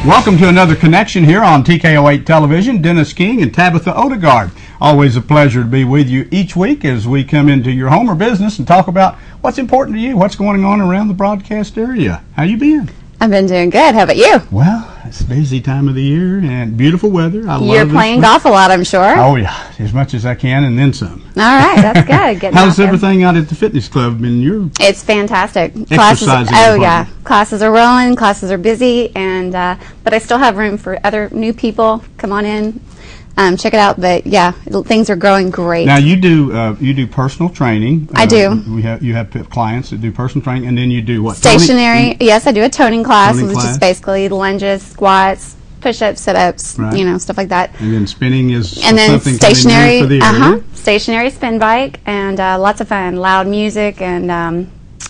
Welcome to another connection here on TKO8 Television. Dennis King and Tabitha Odegaard. Always a pleasure to be with you each week as we come into your home or business and talk about what's important to you, what's going on around the broadcast area. How you been? I've been doing good. How about you? Well, it's a busy time of the year and beautiful weather. You're playing golf a lot, I'm sure. Oh, yeah. As much as I can and then some. All right. That's good. How's everything out at the fitness club? It's fantastic. Exercising. Yeah. Classes are rolling. Classes are busy. And but I still have room for other new people. Come on in. Check it out. But yeah, things are growing great. Now you do personal training. I do. You have clients that do personal training, and then you do what? Stationary. Toning? Yes, I do a toning class, which is basically lunges, squats, push-ups, sit-ups, right. Stuff like that. And then spinning is and then something stationary. For the area. Stationary spin bike and lots of fun. Loud music and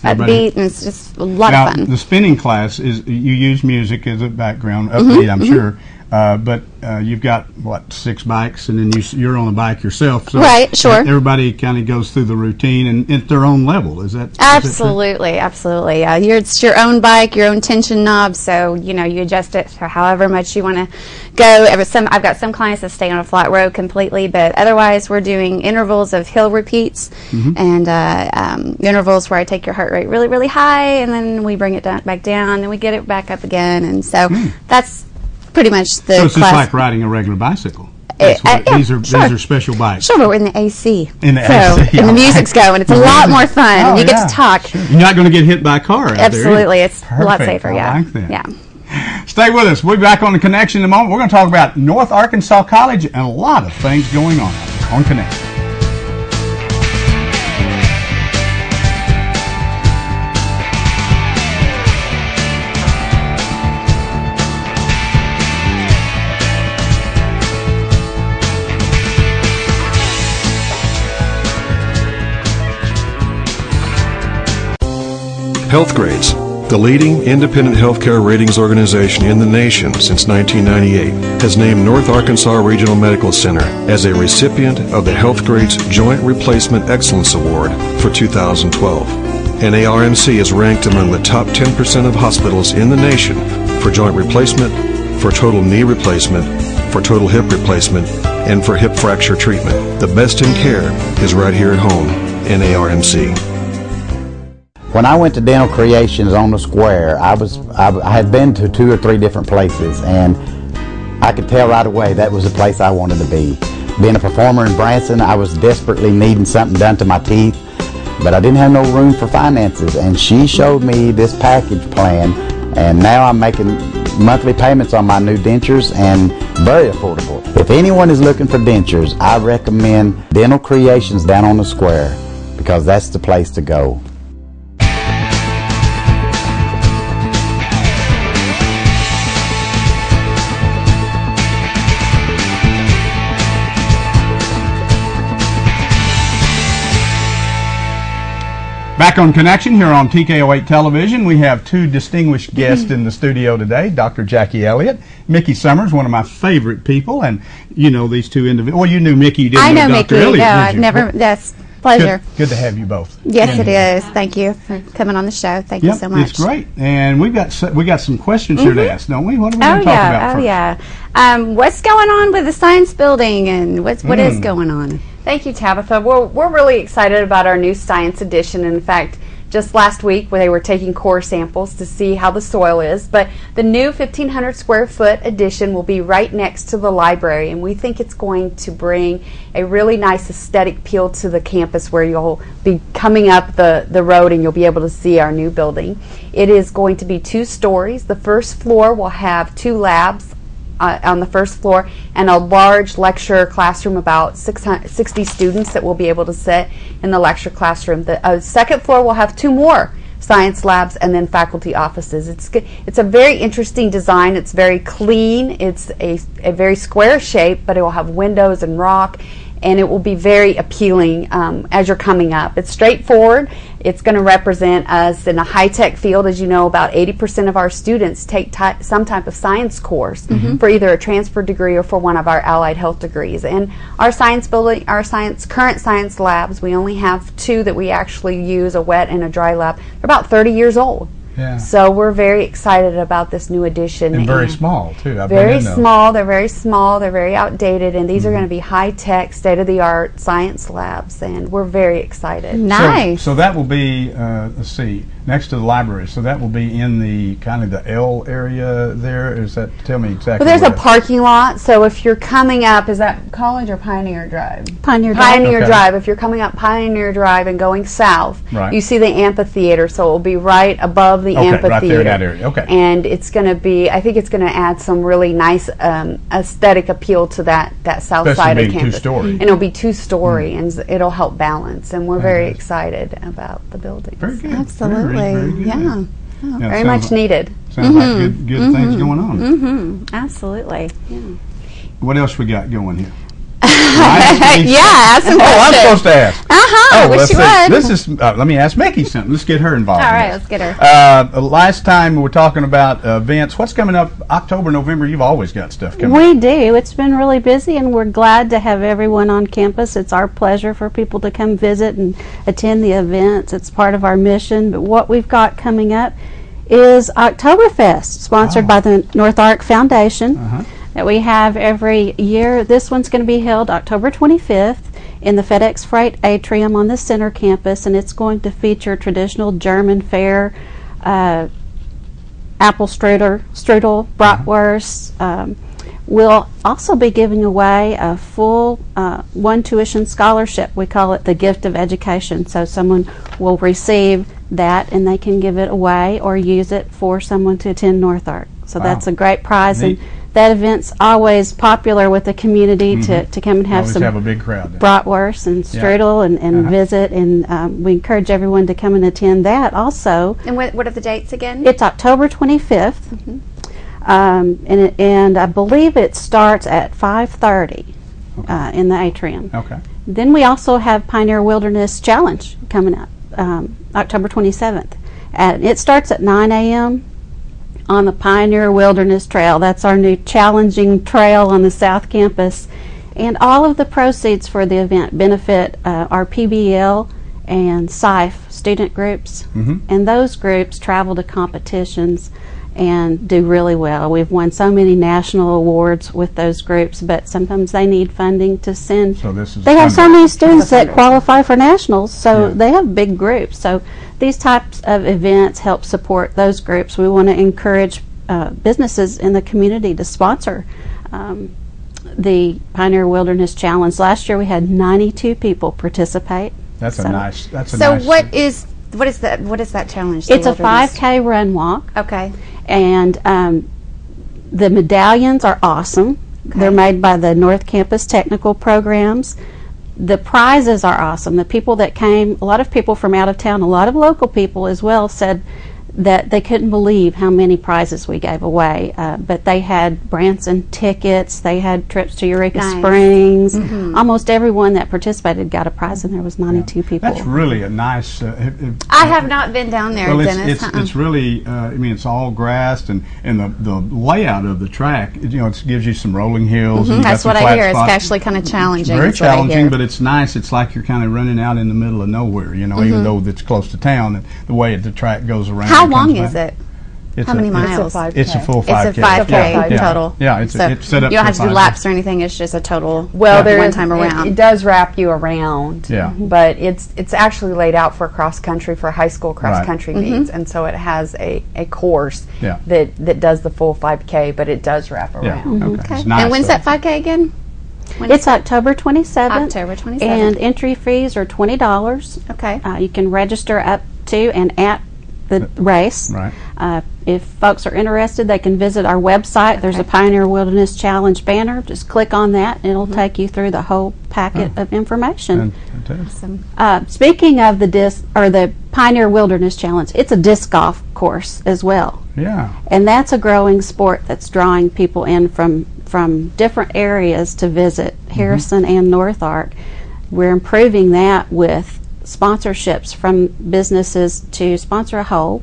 upbeat, and it's just a lot of fun. The spinning class is you use music as a background, upbeat, I'm sure. But you've got, what, 6 bikes, and then you're on a bike yourself. So right, sure. Everybody kind of goes through the routine and at their own level. Is that absolutely, absolutely? It's your own bike, your own tension knob, so you adjust it to however much you want to go. I've got some clients that stay on a flat road completely, but otherwise we're doing intervals of hill repeats and intervals where I take your heart rate really, really high, and then we bring it back down, then we get it back up again, and so that's pretty much the So it's class. just like riding a regular bicycle. Yeah, these are special bikes. Sure, but we're in the AC. In the AC. And the music's going. It's a lot more fun. Oh, you get to talk. Sure. You're not going to get hit by a car out there. Absolutely. It's Perfect. a lot safer, yeah. I like that. Yeah. Stay with us. We'll be back on the Connection in a moment. We're going to talk about North Arkansas College and a lot of things going on on Connection. Healthgrades, the leading independent healthcare ratings organization in the nation since 1998, has named North Arkansas Regional Medical Center as a recipient of the Healthgrades Joint Replacement Excellence Award for 2012. NARMC is ranked among the top 10% of hospitals in the nation for joint replacement, for total knee replacement, for total hip replacement, and for hip fracture treatment. The best in care is right here at home, NARMC. When I went to Dental Creations on the square, I had been to 2 or 3 different places, and I could tell right away that was the place I wanted to be. Being a performer in Branson, I was desperately needing something done to my teeth, but I didn't have no room for finances, and she showed me this package plan, and now I'm making monthly payments on my new dentures, and very affordable. If anyone is looking for dentures, I recommend Dental Creations down on the square, because that's the place to go. Back on Connection here on TKO8 Television, we have 2 distinguished guests in the studio today, Dr. Jackie Elliott, Mickey Summers, one of my favorite people, and you know these 2 individuals. Well, you knew Mickey, you didn't know Dr. Mickey. Elliott, no, did I've you? never, that's pleasure. Good to have you both. Yes, it is. Thank you for coming on the show. Thank you so much. It's great. And we got some questions here to ask, don't we? What are we going to talk about first? Yeah. What's going on with the science building, and what is going on? Thank you, Tabitha. We're really excited about our new science edition. In fact, just last week they were taking core samples to see how the soil is, but the new 1,500 square foot edition will be right next to the library, and we think it's going to bring a really nice aesthetic feel to the campus where you'll be coming up the road and you'll be able to see our new building. It is going to be 2 stories. The first floor will have 2 labs on the first floor and a large lecture classroom, about 60 students that will be able to sit in the lecture classroom. The second floor will have 2 more science labs and then faculty offices. It's a very interesting design. It's very clean. It's a very square shape, but it will have windows and rock, and it will be very appealing as you're coming up. It's straightforward. It's going to represent us in a high-tech field. As you know, about 80% of our students take some type of science course for either a transfer degree or for one of our allied health degrees. And our science building, current science labs, we only have 2 that we actually use, a wet and a dry lab. They're about 30 years old. Yeah. So we're very excited about this new addition. And very small, too. I've been Very in those. small. They're very small. They're very outdated, and these are going to be high-tech, state-of-the-art science labs, and we're very excited. Nice. So that will be, let's see, next to the library. So that will be in the kind of the L area there. Is that? Tell me exactly. Well, there's a where. parking lot, so if you're coming up, is that College or Pioneer Drive? Pioneer Drive. Pioneer Okay. Drive. If you're coming up Pioneer Drive and going south, Right. you see the amphitheater, so it will be right above the Okay, amphitheater. right there in that area. Okay. And it's going to be, I think it's going to add some really nice aesthetic appeal to that south Especially side of being campus. two-story. And it'll be two-story, and it'll help balance. And we're very Fantastic. excited about the building. Very good. Absolutely. Very good. Yeah. Yeah, it Very sounds much like- needed. Sounds like good things going on. Absolutely. What else we got going here? Yeah, ask some Oh, I'm questions. supposed to ask. I Oh, wish let's you see. would. This is. Let me ask Mickey something. Let's get her involved. All in right, this. let's get her. Last time we were talking about events. What's coming up? October, November. You've always got stuff coming. We do. It's been really busy, and we're glad to have everyone on campus. It's our pleasure for people to come visit and attend the events. It's part of our mission. But what we've got coming up is Oktoberfest, sponsored by the North Ark Foundation, that we have every year. This one's going to be held October 25th in the FedEx Freight Atrium on the center campus, and it's going to feature traditional German fare, apple strudel, bratwurst. We'll also be giving away a full one tuition scholarship. We call it the gift of education. So someone will receive that and they can give it away or use it for someone to attend North Ark. So Wow. that's a great prize. Neat. And that event's always popular with the community to come and have Always some have a big crowd there. bratwurst and strudel and visit. And we encourage everyone to come and attend that also. And what are the dates again? It's October 25th, and I believe it starts at 5:30 in the atrium. Okay. Then we also have Pioneer Wilderness Challenge coming up October 27th. It starts at 9 a.m. on the Pioneer Wilderness Trail. That's our new challenging trail on the South Campus. And all of the proceeds for the event benefit our PBL and SIFE student groups. And those groups travel to competitions and do really well. We've won so many national awards with those groups, but sometimes they need funding to send. So this is They have so funded. many students that qualify for nationals, so Yeah. they have big groups. So these types of events help support those groups. We want to encourage businesses in the community to sponsor the Pioneer Wilderness Challenge. Last year we had 92 people participate. That's a So- nice. That's a So nice. what is that challenge? the It's a wilderness? 5K run walk. Okay. And the medallions are awesome. They're made by the North Campus Technical Programs. The prizes are awesome. The people that came, a lot of people from out of town, a lot of local people as well, said that they couldn't believe how many prizes we gave away. But they had Branson tickets, they had trips to Eureka Nice. Springs. Almost everyone that participated got a prize, and there was 92 people. That's really a nice. I have not been down there, Well, Dennis. it's really. I mean, it's all grassed, and the layout of the track. You know, it gives you some rolling hills. And you got That's some what I flat hear. spots. It's actually kind of challenging. Very is what I challenging, hear. but it's nice. It's like you're kind of running out in the middle of nowhere. You know, even though it's close to town, and the way the track goes around. How and long comes is back. it? It's How many a- miles? It's a full 5K. It's a 5K total. Yeah, it's So set up. you don't for have to do 5K. laps or anything. It's just a total Well, there one is- time around. It does wrap you around. Yeah. But it's actually laid out for cross country, for high school cross country meets, and so it has a course Yeah. that does the full 5K, but it does wrap Yeah. around. Okay. Okay. It's nice, And when's though. that 5K again? It's October 27th. October 27th. And entry fees are $20. Okay. You can register up to and at the race. Right. If folks are interested, they can visit our website. There's a Pioneer Wilderness Challenge banner. Just click on that, and it'll take you through the whole packet of information. Fantastic. Speaking of the Pioneer Wilderness Challenge, it's a disc golf course as well. Yeah. And that's a growing sport that's drawing people in from different areas to visit Harrison and North Ark. We're improving that with sponsorships from businesses to sponsor a hole.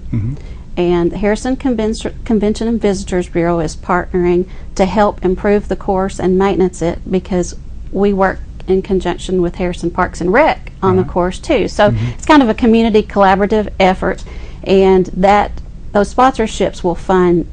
And the Harrison Convention and Visitors Bureau is partnering to help improve the course and maintenance it, because we work in conjunction with Harrison Parks and Rec on the course too. So it's kind of a community collaborative effort, and that those sponsorships will fund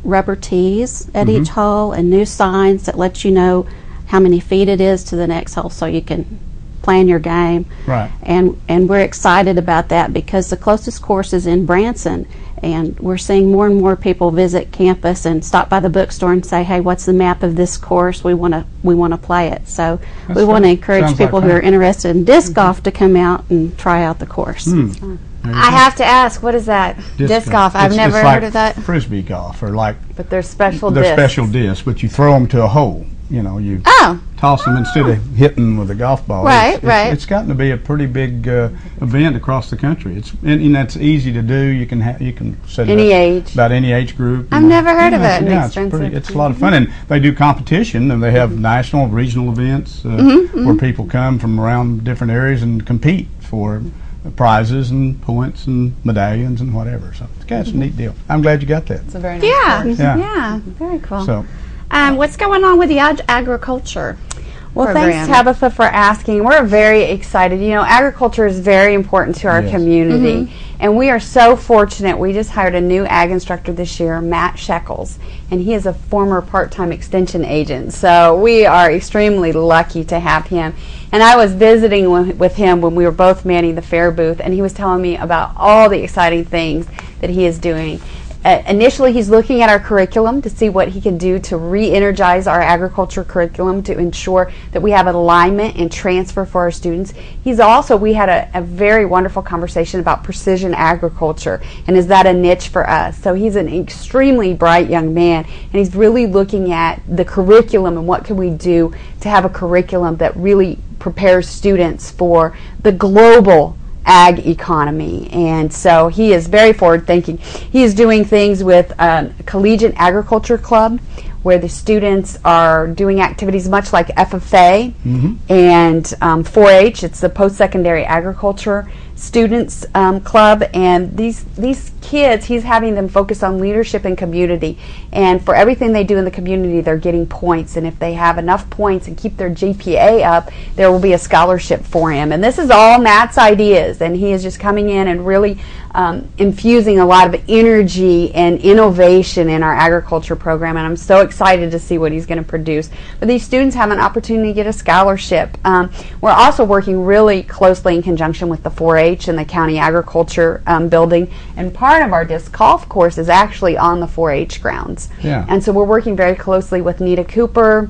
rubber tees at each hole and new signs that let you know how many feet it is to the next hole so you can plan your game. Right. And we're excited about that because the closest course is in Branson, and we're seeing more and more people visit campus and stop by the bookstore and say, hey, what's the map of this course? We want to play it. So That's we want to great. encourage Sounds people like who are fun. interested in disc golf to come out and try out the course. I have to ask, what is that? Disc golf. I've never it's like heard of that. Frisbee golf, or like But they're special they're discs. special discs, but you throw them to a hole. You know, you Oh, toss them instead of hitting with a golf ball. Right, right. It's gotten to be a pretty big event across the country. And it's easy to do. You can set it Any up age. about any age group. I've never heard of it. Yeah, it's a lot of fun, and they do competition, and they have national, regional events where people come from around different areas and compete for prizes and points and medallions and whatever. So it's a neat deal. I'm glad you got that. it's a very nice Yeah, course. Yeah. yeah, very cool. So. What's going on with the agriculture? Well, program? thanks, Tabitha, for asking. We're very excited. You know, agriculture is very important to our Yes. community, and we are so fortunate. We just hired a new ag instructor this year, Matt Shekels, and he is a former part-time extension agent. So we are extremely lucky to have him. And I was visiting with him when we were both manning the fair booth, and he was telling me about all the exciting things that he is doing. Initially, he's looking at our curriculum to see what he can do to re-energize our agriculture curriculum to ensure that we have an alignment and transfer for our students. We had a very wonderful conversation about precision agriculture, and is that a niche for us? So he's an extremely bright young man, and he's really looking at the curriculum and what can we do to have a curriculum that really prepares students for the global ag economy. And so he is very forward thinking. He is doing things with Collegiate Agriculture Club, where the students are doing activities much like FFA and 4-H. It's the post-secondary agriculture students club, and these kids, he's having them focus on leadership and community, and for everything they do in the community they're getting points, and if they have enough points and keep their GPA up, there will be a scholarship for him. And this is all Matt's ideas, and he is just coming in and really infusing a lot of energy and innovation in our agriculture program, and I'm so excited to see what he's going to produce. But these students have an opportunity to get a scholarship. We're also working really closely in conjunction with the 4-H and the county agriculture building, and part of our disc golf course is actually on the 4-H grounds. Yeah. And so we're working very closely with Nita Cooper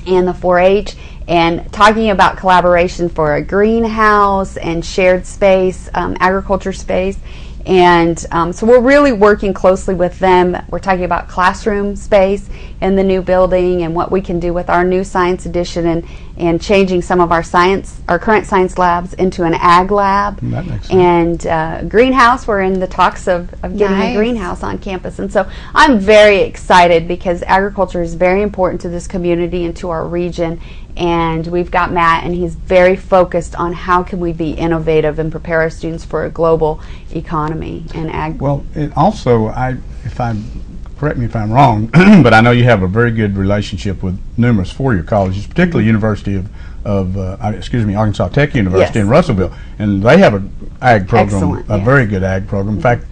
and the 4-H, and talking about collaboration for a greenhouse and shared space, agriculture space. And so we're really working closely with them. We're talking about classroom space in the new building and what we can do with our new science edition, and changing some of our current science labs into an ag lab. That makes sense. And greenhouse, we're in the talks of getting Nice. a greenhouse on campus. And so I'm very excited because agriculture is very important to this community and to our region. And we've got Matt, and he's very focused on how can we be innovative and prepare our students for a global economy and ag. Well, it also, correct me if I'm wrong, but I know you have a very good relationship with numerous four-year colleges, particularly University of Arkansas Tech University Yes. in Russellville, and they have an ag program, Excellent, a yes. very good ag program. In fact,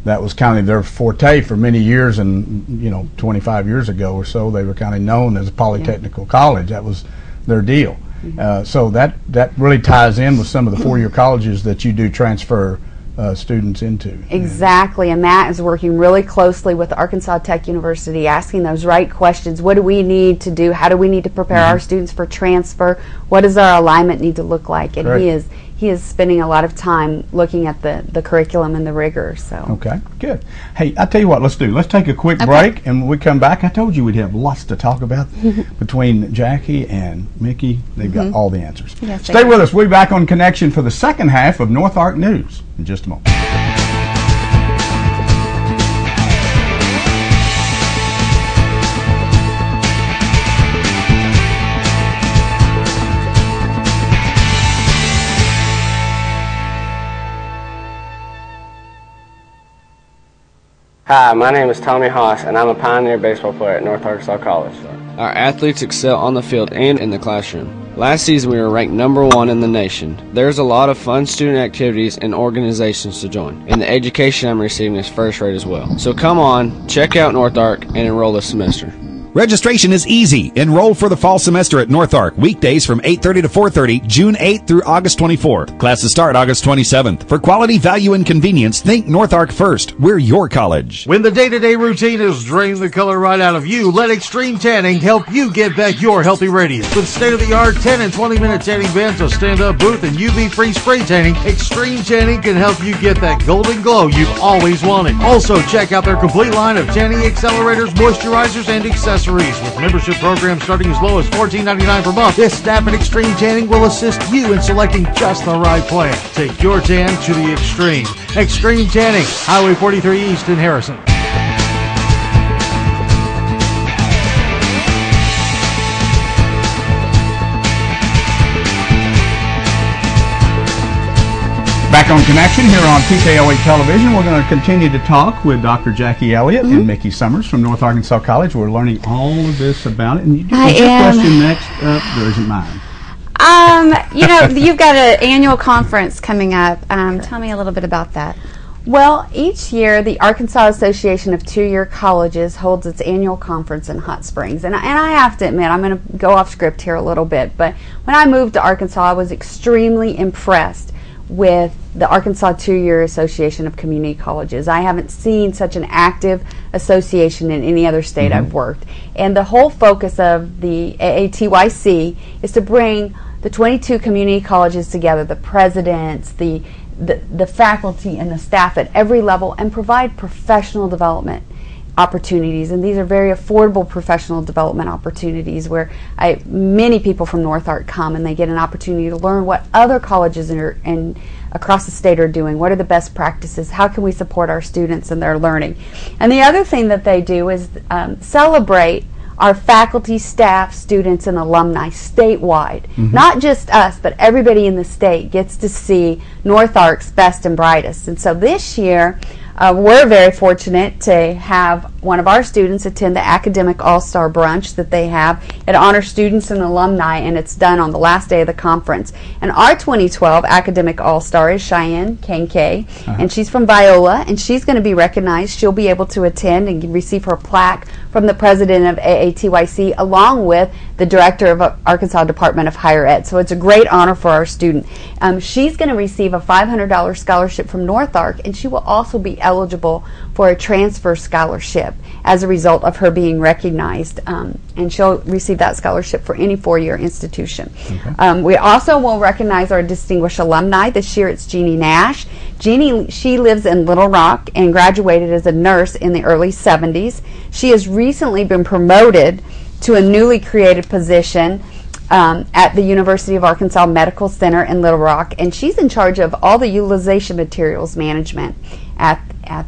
that was kind of their forte for many years, and 25 years ago or so, they were kind of known as a polytechnical college. That was their deal. So that really ties in with some of the four-year colleges that you do transfer students into. Exactly, and Matt is working really closely with Arkansas Tech University, asking those right questions. What do we need to do? How do we need to prepare our students for transfer? What does our alignment need to look like? And Great. he is spending a lot of time looking at the curriculum and the rigor. So Okay, good. Hey, I tell you what, let's take a quick break, and when we come back, I told you we'd have lots to talk about between Jackie and Mickey. They've got all the answers. Yes, they Stay do. with us. We'll be back on Connection for the second half of North Ark News in just a moment. Hi, my name is Tommy Haas, and I'm a pioneer baseball player at North Arkansas College. Our athletes excel on the field and in the classroom. Last season we were ranked #1 in the nation. There's a lot of fun student activities and organizations to join, and the education I'm receiving is first rate as well. So come on, check out North Ark and enroll this semester. Registration is easy. Enroll for the fall semester at North Ark, weekdays from 8:30 to 4:30, June 8th through August 24th. Classes start August 27th. For quality, value, and convenience, think North Ark first. We're your college. When the day-to-day routine is draining the color right out of you, let Extreme Tanning help you get back your healthy radiance. With state-of-the-art 10 and 20-minute tanning beds, a stand-up booth, and UV-free spray tanning, Extreme Tanning can help you get that golden glow you've always wanted. Also, check out their complete line of tanning accelerators, moisturizers, and accessories. With membership programs starting as low as $14.99 per month, this staff at Extreme Tanning will assist you in selecting just the right plan. Take your tan to the extreme. Extreme Tanning, Highway 43 East in Harrison. Back on Connection here on TKO8 Television. We're going to continue to talk with Dr. Jackie Elliott and Mickey Summers from North Arkansas College. We're learning all of this about it. And you I your am. question next up, there isn't mine. You've got an annual conference coming up. Tell me a little bit about that. Well, each year the Arkansas Association of Two-Year Colleges holds its annual conference in Hot Springs. And I have to admit, I'm going to go off script here a little bit, but when I moved to Arkansas, I was extremely impressed with the Arkansas Two-Year Association of Community Colleges. I haven't seen such an active association in any other state I've worked. And the whole focus of the AATYC is to bring the 22 community colleges together, the presidents, the faculty and the staff at every level, and provide professional development opportunities. And these are very affordable professional development opportunities where many people from North Ark come and they get an opportunity to learn what other colleges and across the state are doing. What are the best practices? How can we support our students in their learning? And the other thing that they do is celebrate our faculty, staff, students, and alumni statewide. Not just us, but everybody in the state gets to see North Ark's best and brightest. And so this year, we're very fortunate to have one of our students attend the Academic All-Star Brunch that they have. It honors students and alumni, and it's done on the last day of the conference. And our 2012 Academic All-Star is Cheyenne Kankay, and she's from Viola, and she's going to be recognized. She'll be able to attend and receive her plaque from the president of AATYC, along with the director of Arkansas Department of Higher Ed. So it's a great honor for our student. She's going to receive a $500 scholarship from North Ark, and she will also be eligible for a transfer scholarship as a result of her being recognized, and she'll receive that scholarship for any four-year institution. We also will recognize our distinguished alumni. This year it's Jeannie Nash. Jeannie, she lives in Little Rock and graduated as a nurse in the early 70s. She has recently been promoted to a newly created position at the University of Arkansas Medical Center in Little Rock, and she's in charge of all the utilization materials management at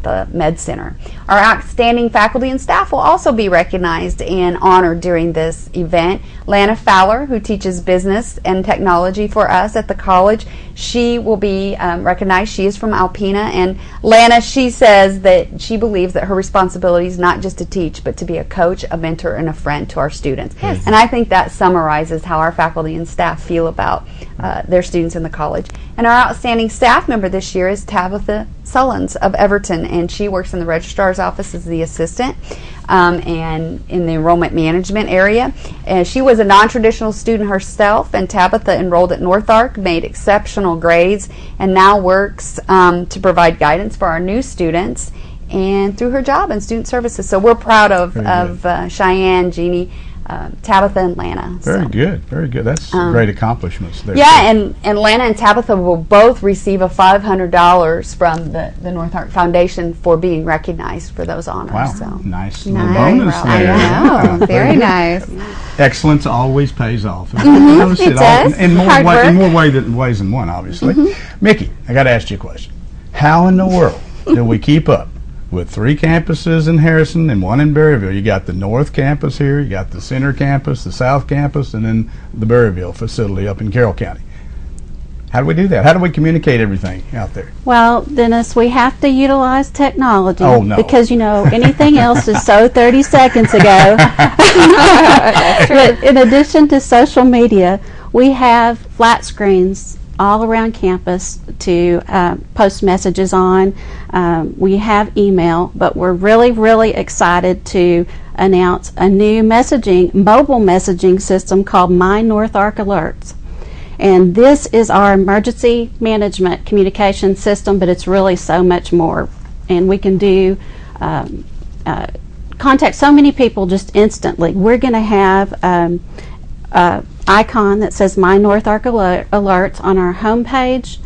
the Med Center. Our outstanding faculty and staff will also be recognized and honored during this event. Lana Fowler, who teaches business and technology for us at the college, she will be recognized. She is from Alpena, and Lana, she says that she believes that her responsibility is not just to teach, but to be a coach, a mentor, and a friend to our students. Yes. And I think that summarizes how our faculty and staff feel about their students in the college. And our outstanding staff member this year is Tabitha Sullins of Everton, and she works in the registrar's office as the assistant and in the enrollment management area. And she was a non-traditional student herself, and Tabitha enrolled at North Ark, made exceptional grades, and now works to provide guidance for our new students and through her job in student services. So we're proud of Cheyenne, Jeannie, Tabitha, and Lana. Very good, very good. That's great accomplishments there. Yeah, and Lana and Tabitha will both receive a $500 from the North Ark Foundation for being recognized for those honors. Wow, so. nice little bonus there. I know, very nice. Excellence always pays off. It does. In more ways than one, obviously. Mickey, I got to ask you a question. How in the world do we keep up with 3 campuses in Harrison and 1 in Berryville? You got the North Campus here, you got the Center Campus, the South Campus, and then the Berryville facility up in Carroll County. How do we do that? How do we communicate everything out there? Well, Dennis, we have to utilize technology. Oh, no. Because, anything else is so 30 seconds ago. But in addition to social media, We have flat screens all around campus to post messages on. We have email, but we're really excited to announce a new mobile messaging system called My North Ark Alerts. And this is our emergency management communication system, but it's really so much more. And we can do contact so many people just instantly. We're going to have icon that says My North Ark Alerts on our homepage.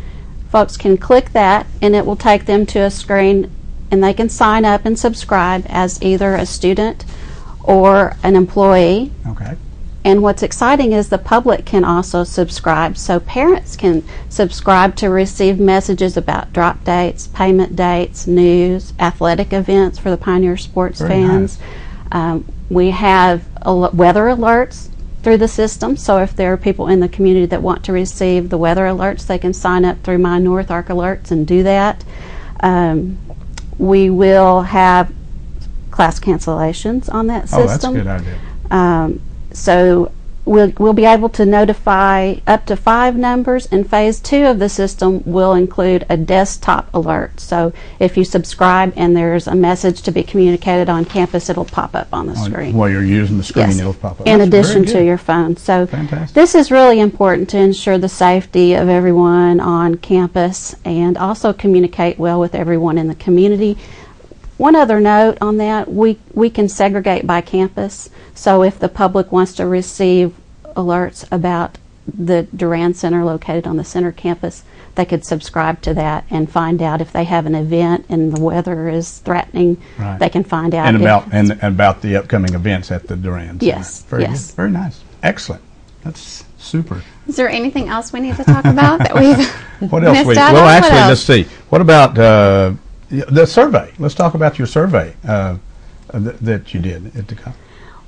Folks can click that and it will take them to a screen and they can sign up and subscribe as either a student or an employee. Okay. And what's exciting is the public can also subscribe, so parents can subscribe to receive messages about drop dates, payment dates, news, athletic events for the Pioneer sports Very fans. nice. We have weather alerts through the system, so if there are people in the community that want to receive the weather alerts, they can sign up through My North Ark Alerts and do that. We will have class cancellations on that system. Oh, that's a good idea. So we'll be able to notify up to 5 numbers, and phase 2 of the system will include a desktop alert. So if you subscribe and there's a message to be communicated on campus, it'll pop up on the screen. While you're using the screen, Yes. it'll pop up. In That's addition very to good. your phone. So Fantastic. this is really important to ensure the safety of everyone on campus and also communicate well with everyone in the community. One other note on that, we can segregate by campus. So if the public wants to receive alerts about the Durand Center located on the center campus, they could subscribe to that and find out if they have an event and the weather is threatening. Right. They can find out. And about the upcoming events at the Durand Center. Yes, Very yes. good. Very nice. Excellent. That's super. Is there anything else we need to talk about that we've What else? missed Well, out on? What actually, else? let's see. What about the survey? Let's talk about your survey that you did at the college.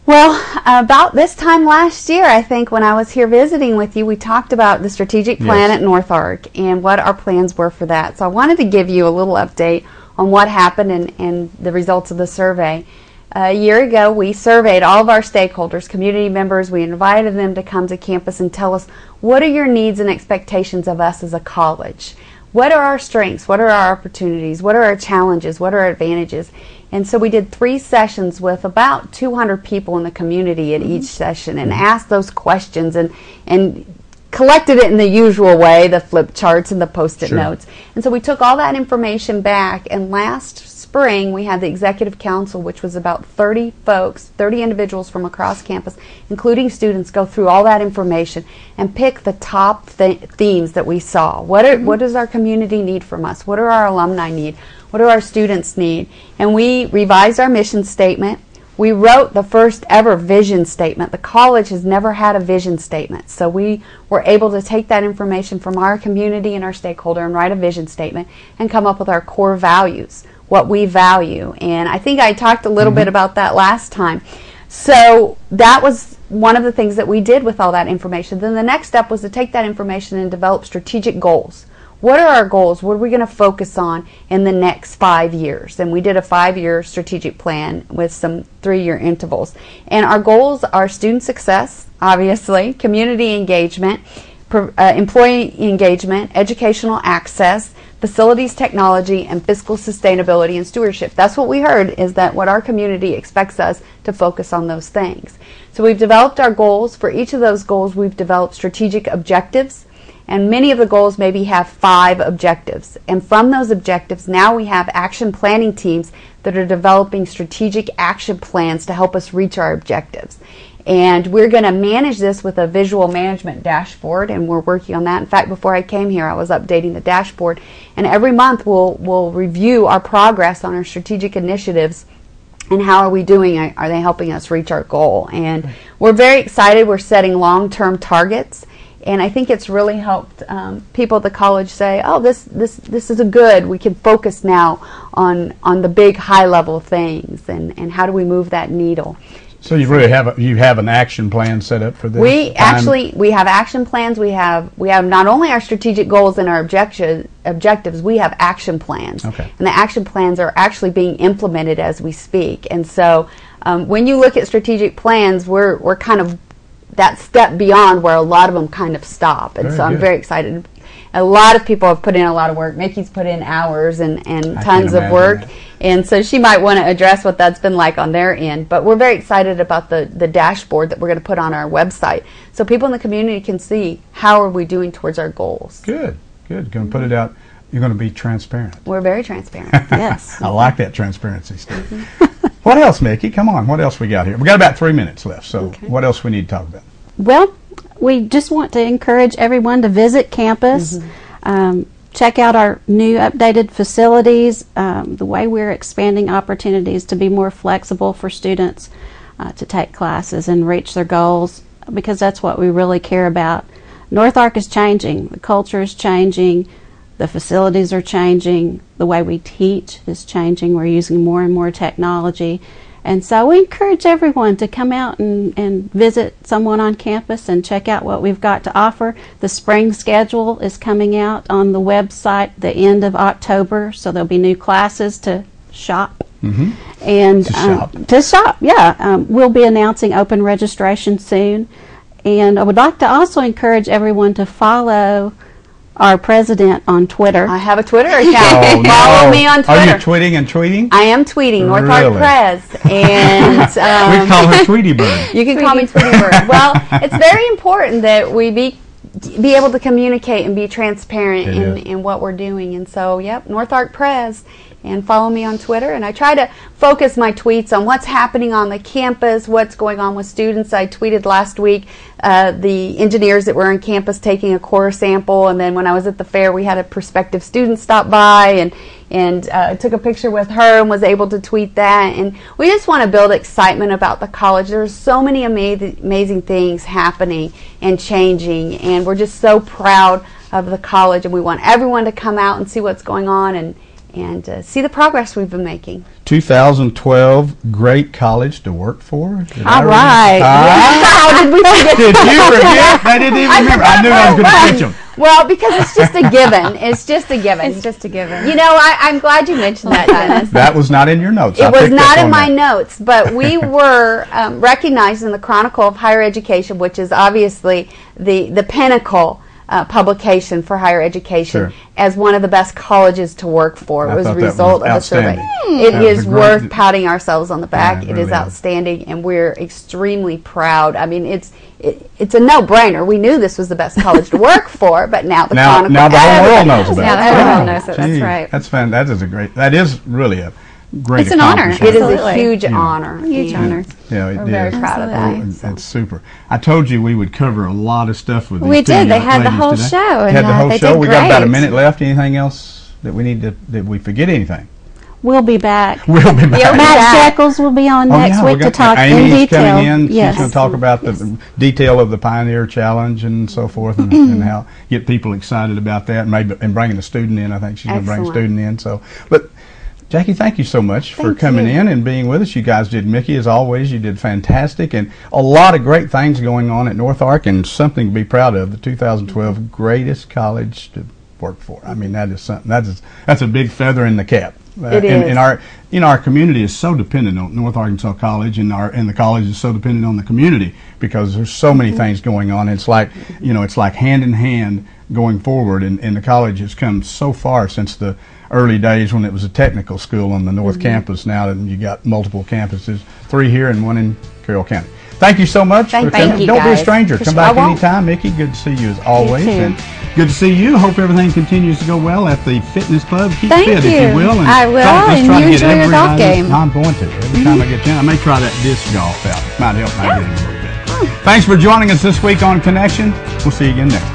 Well, about this time last year, I think, when I was here visiting with you, we talked about the strategic plan Yes. at North Ark and what our plans were for that. So I wanted to give you a little update on what happened and the results of the survey. A year ago, we surveyed all of our stakeholders, community members. We invited them to come to campus and tell us, what are your needs and expectations of us as a college? What are our strengths? What are our opportunities? What are our challenges? What are our advantages? And so we did 3 sessions with about 200 people in the community at each session and asked those questions and collected it in the usual way, the flip charts and the post-it Sure. notes. And so we took all that information back, and last spring we had the executive council, which was about 30 folks, 30 individuals from across campus, including students, go through all that information and pick the top themes that we saw. What does our community need from us? What do our alumni need? What do our students need? And we revised our mission statement. We wrote the first ever vision statement. The college has never had a vision statement. So we were able to take that information from our community and our stakeholder and write a vision statement and come up with our core values, what we value. And I think I talked a little bit about that last time. So that was one of the things that we did with all that information. Then the next step was to take that information and develop strategic goals. What are our goals? What are we going to focus on in the next 5 years? And we did a 5-year strategic plan with some 3-year intervals. And our goals are student success, obviously, community engagement, employee engagement, educational access, facilities technology, and fiscal sustainability and stewardship. That's what we heard, is that what our community expects us to focus on those things. So we've developed our goals. For each of those goals, we've developed strategic objectives. And many of the goals maybe have 5 objectives. And from those objectives, now we have action planning teams that are developing strategic action plans to help us reach our objectives. And we're going to manage this with a visual management dashboard, and we're working on that. In fact, before I came here, I was updating the dashboard. And every month we'll review our progress on our strategic initiatives and how are we doing? Are they helping us reach our goal? And we're very excited. We're setting long-term targets. And I think it's really helped people at the college say, oh, this is a good, we can focus now on the big high-level things, and how do we move that needle. So you really have an action plan set up for this? We have action plans. We have not only our strategic goals and our objectives, we have action plans. Okay. And the action plans are actually being implemented as we speak. And so when you look at strategic plans, we're kind of that step beyond where a lot of them kind of stop. And so I'm very excited. A lot of people have put in a lot of work. Mickey's put in hours and tons of work. And so she might want to address what that's been like on their end. But we're very excited about the dashboard that we're going to put on our website so people in the community can see how are we doing towards our goals. Good. Going to put it out. You're going to be transparent. We're very transparent. Yes. I like that transparency stuff. What else, Mickey? Come on. What else we got here? We got about 3 minutes left. So what else we need to talk about? Well, we just want to encourage everyone to visit campus, check out our new updated facilities, the way we're expanding opportunities to be more flexible for students to take classes and reach their goals, because that's what we really care about. North Ark is changing. The culture is changing. The facilities are changing. The way we teach is changing. We're using more and more technology. And so we encourage everyone to come out and visit someone on campus and check out what we've got to offer. The spring schedule is coming out on the website the end of October, so there'll be new classes to shop. And to shop, we'll be announcing open registration soon. And I would like to also encourage everyone to follow our president on Twitter. I have a Twitter account. Follow me on Twitter. Are you tweeting and tweeting? I am tweeting, North Ark Prez. And we call her Tweety Bird. You can call me Tweety Bird. Well, it's very important that we be able to communicate and be transparent in what we're doing. And so, North Ark Prez. And follow me on Twitter. And I try to focus my tweets on what's happening on the campus, what's going on with students. I tweeted last week the engineers that were on campus taking a core sample. And then when I was at the fair, we had a prospective student stop by and took a picture with her and was able to tweet that. And we just want to build excitement about the college. There's so many amazing things happening and changing. And we're just so proud of the college. And we want everyone to come out and see what's going on and see the progress we've been making. 2012, great college to work for. All right. How did we forget? Did you forget? I didn't even remember. I knew I was going to catch them. Well, because it's just a given. It's just a given. It's just a given. You know, I'm glad you mentioned that, Dennis. That was not in your notes. It was not in my notes, but we were recognized in the Chronicle of Higher Education, which is obviously the pinnacle publication for higher education, as one of the best colleges to work for. It was a result of a survey. It is worth patting ourselves on the back. It is outstanding, and we're extremely proud. I mean, it's a no-brainer. We knew this was the best college to work for, but now the Chronicle. Now the whole world knows about it. Now the whole world knows it. That's right. That's fantastic. That is really a great It's an honor. It is a huge honor. Huge honor. Yeah, We're very proud of that. That's super. I told you we would cover a lot of stuff with these We did. They had the ladies whole today. show. They had the whole they show. did We got about a great. minute left. Anything else that we need to? Did we forget anything? We'll be back. We'll be back. Matt Shekels will be on next week to talk in Amy's detail. coming in. Yes. She's going to talk about the detail of the Pioneer Challenge and so forth, and how get people excited about that, and bringing a student in. I think she's going to bring a student in. So, but Jackie, thank you so much for coming in and being with us. You guys did, Mickey, as always, you did fantastic, and a lot of great things going on at North Ark, and something to be proud of. The 2012 greatest college to work for. I mean, that is something. That's a big feather in the cap. It is. Our community is so dependent on North Arkansas College, and the college is so dependent on the community, because there's so many things going on. It's like hand in hand going forward, and the college has come so far since the early days when it was a technical school on the North Campus. Now that you got multiple campuses, 3 here and 1 in Carroll County. Thank you so much for coming. You, Don't guys. be a stranger. Come back anytime, Mickey. Good to see you as always. And good to see you. Hope everything continues to go well at the fitness club. Keep fit if you will. And I will. Let's try And to you get enjoy your every golf game. I'm going to. Every time I get a chance. I may try that disc golf out. Might help my game a little bit. Thanks for joining us this week on Connection. We'll see you again next time.